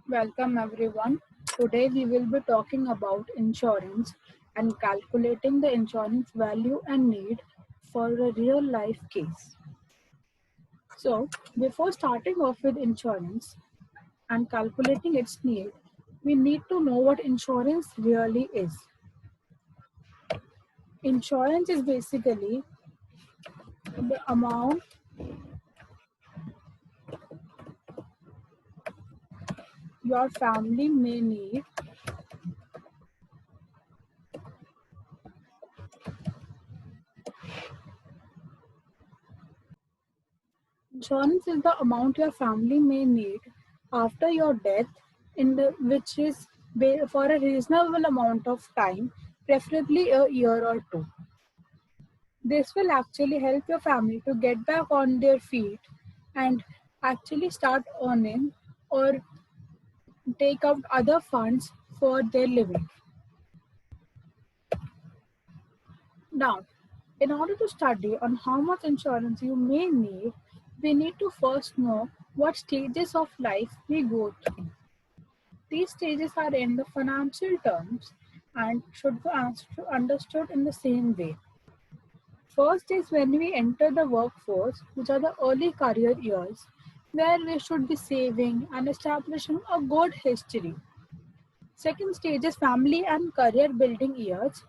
Welcome everyone. Today we will be talking about insurance and calculating the insurance value and need for a real life case. So, before starting off with insurance and calculating its need, we need to know what insurance really is. Insurance is basically the amount your family may need. Insurance is the amount your family may need after your death, which is for a reasonable amount of time, preferably a year or two. This will actually help your family to get back on their feet and actually start earning or take out other funds for their living. Now, in order to study on how much insurance you may need, we need to first know what stages of life we go through. These stages are in the financial terms and should be understood in the same way. First is when we enter the workforce, which are the early career years, where we should be saving and establishing a good history. Second stage is family and career building years,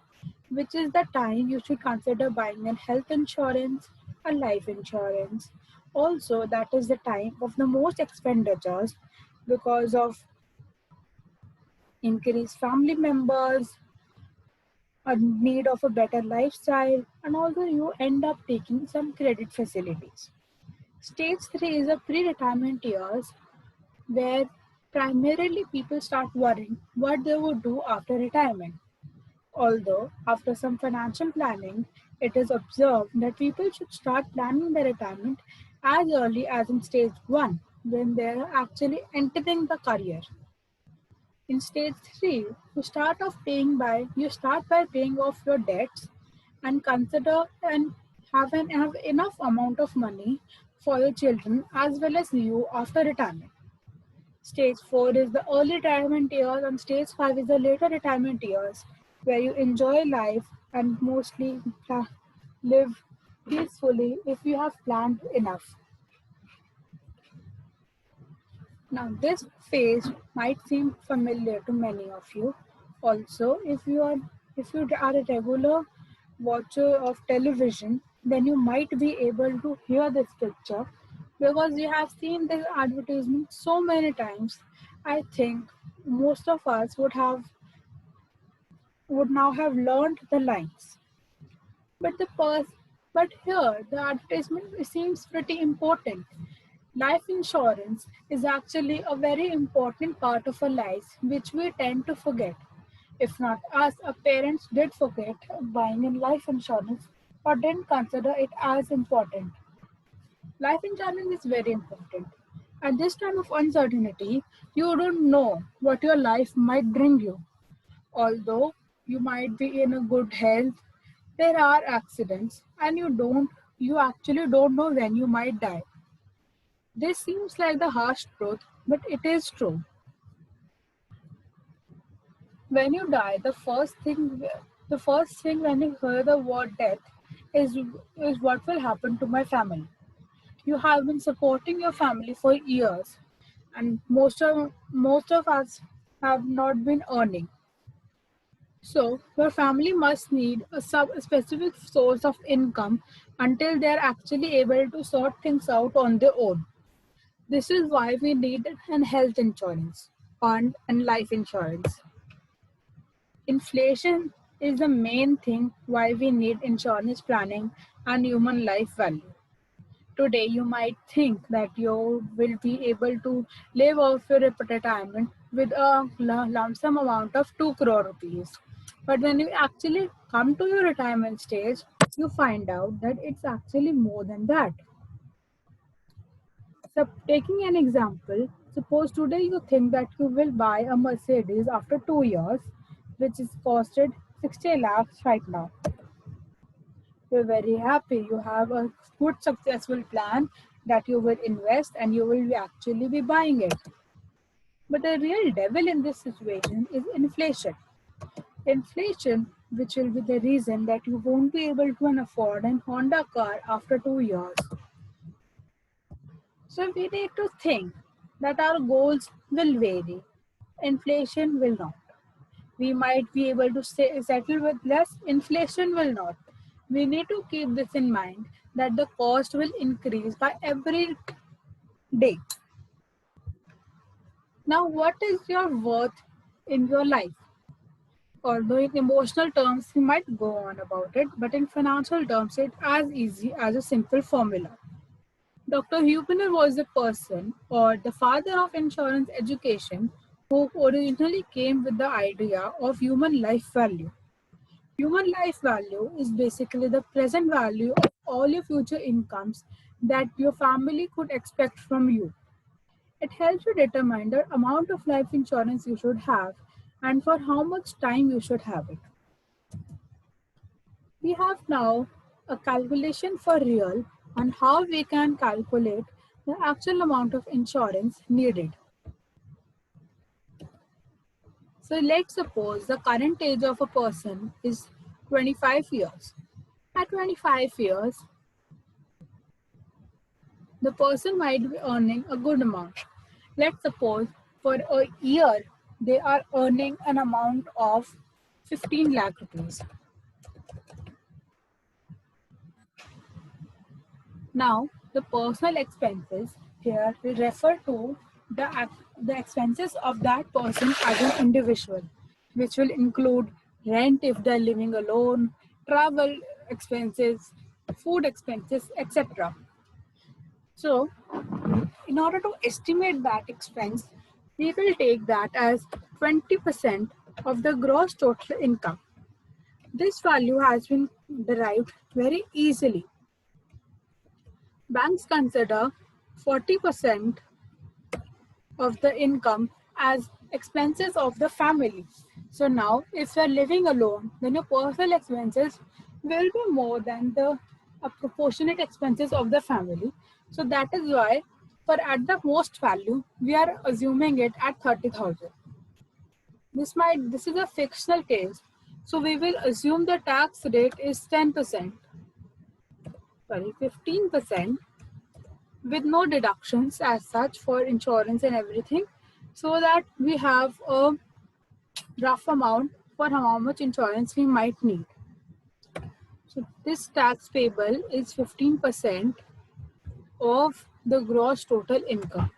which is the time you should consider buying a health insurance or life insurance. Also, that is the time of the most expenditures because of increased family members, a need of a better lifestyle, and also you end up taking some credit facilities. Stage 3 is a pre-retirement years where primarily people start worrying what they would do after retirement. Although, after some financial planning, it is observed that people should start planning their retirement as early as in stage 1 when they are actually entering the career. In stage 3, you start by paying off your debts and consider and have enough amount of money for your children as well as you after retirement. Stage 4 is the early retirement years and stage 5 is the later retirement years where you enjoy life and mostly live peacefully if you have planned enough. Now, this phase might seem familiar to many of you. Also, if you are a regular watcher of television, then you might be able to hear this picture because you have seen this advertisement so many times. I think most of us would now have learned the lines. But but here the advertisement seems pretty important. Life insurance is actually a very important part of our lives, which we tend to forget. If not us, our parents did forget buying in life insurance or didn't consider it as important. Life insurance is very important. At this time of uncertainty, you don't know what your life might bring you. Although you might be in a good health, there are accidents and you actually don't know when you might die. This seems like the harsh truth, but it is true. When you die, the first thing when you hear the word death is is what will happen to my family. You have been supporting your family for years, and most of us have not been earning. So your family must need a specific source of income until they are actually able to sort things out on their own. This is why we need an health insurance and life insurance. Inflation is the main thing why we need insurance planning and human life value. Today, you might think that you will be able to live off your retirement with a lump sum amount of 2 crore rupees. But when you actually come to your retirement stage, you find out that it's actually more than that. So, taking an example, suppose today you think that you will buy a Mercedes after 2 years, which is costed 60 lakhs right now. You're very happy. You have a good, successful plan that you will invest and you will actually be buying it. But the real devil in this situation is inflation. Inflation, which will be the reason that you won't be able to afford an Honda car after 2 years. So we need to think that our goals will vary. Inflation will not. We might be able to settle with less, inflation will not. We need to keep this in mind that the cost will increase by every day. Now, what is your worth in your life? Although in emotional terms, you might go on about it, but in financial terms, it's as easy as a simple formula. Dr. Huebner was the person or the father of insurance education who originally came with the idea of human life value. Human life value is basically the present value of all your future incomes that your family could expect from you. It helps you determine the amount of life insurance you should have and for how much time you should have it. We have now a calculation for real on how we can calculate the actual amount of insurance needed. So let's suppose the current age of a person is 25 years. At 25 years, the person might be earning a good amount. Let's suppose for a year they are earning an amount of 15 lakh rupees. Now, the personal expenses here will refer to the expenses of that person as an individual, which will include rent if they're living alone, travel expenses, food expenses, etc. So, in order to estimate that expense, we will take that as 20% of the gross total income. This value has been derived very easily. Banks consider 40% of the income as expenses of the family. So now, if you're living alone, then your personal expenses will be more than the proportionate expenses of the family. So that is why, for at the most value, we are assuming it at 30,000. This is a fictional case, so we will assume the tax rate is 10%, 15%, with no deductions as such for insurance and everything, so that we have a rough amount for how much insurance we might need. So this tax payable is 15% of the gross total income.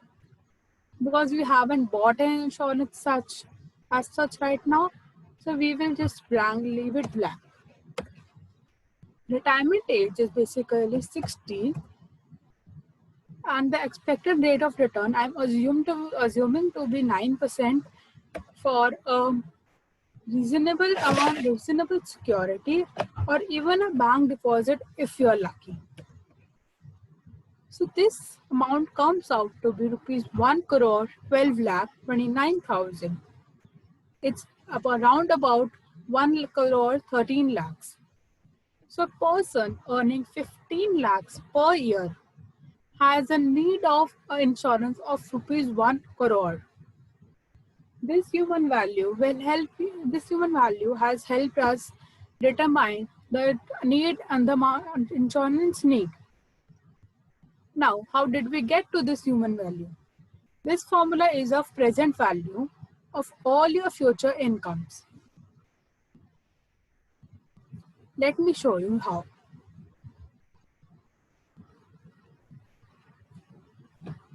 Because we haven't bought an insurance as such right now, so we will just leave it blank. Retirement age is basically 60, and the expected rate of return I'm assuming to be 9% for a reasonable security, or even a bank deposit if you're lucky. So this amount comes out to be rupees 1 crore 12 lakh 29,000. It's around about 1 crore 13 lakhs. So a person earning 15 lakhs per year has a need of insurance of rupees 1 crore. This human value has helped us determine the need and the insurance need. Now, how did we get to this human value? This formula is of present value of all your future incomes. Let me show you how.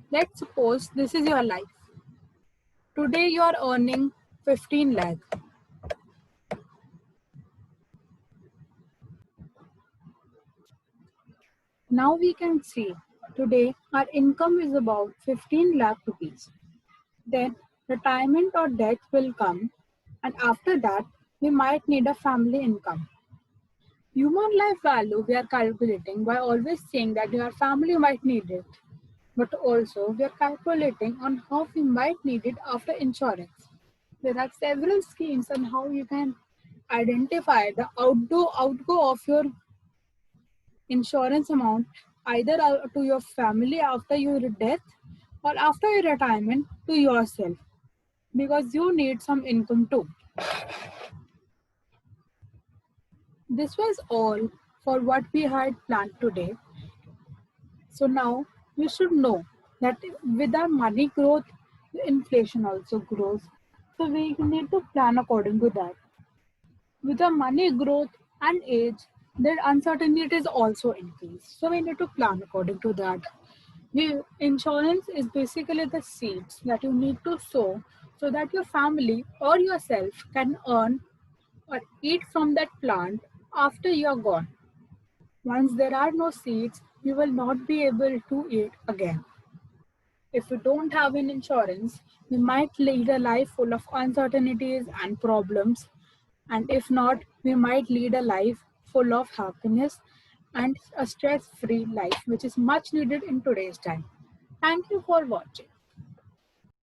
Let's suppose this is your life. Today you are earning 15 lakh. Now we can see today our income is about 15 lakh rupees. Then retirement or death will come, and after that we might need a family income. Human life value we are calculating by always saying that your family might need it, but also we are calculating on how we might need it after insurance. There are several schemes on how you can identify the outgo of your insurance amount, either to your family after your death or after your retirement to yourself. because you need some income too. This was all for what we had planned today. So now you should know that with our money growth, inflation also grows. So we need to plan according to that. With the money growth and age, their uncertainties also increase. So we need to plan according to that. The insurance is basically the seeds that you need to sow so that your family or yourself can earn or eat from that plant after you're gone. Once there are no seeds, you will not be able to eat again. If you don't have an insurance, you might lead a life full of uncertainties and problems. And if not, we might lead a life full of happiness and a stress free life, which is much needed in today's time. Thank you for watching.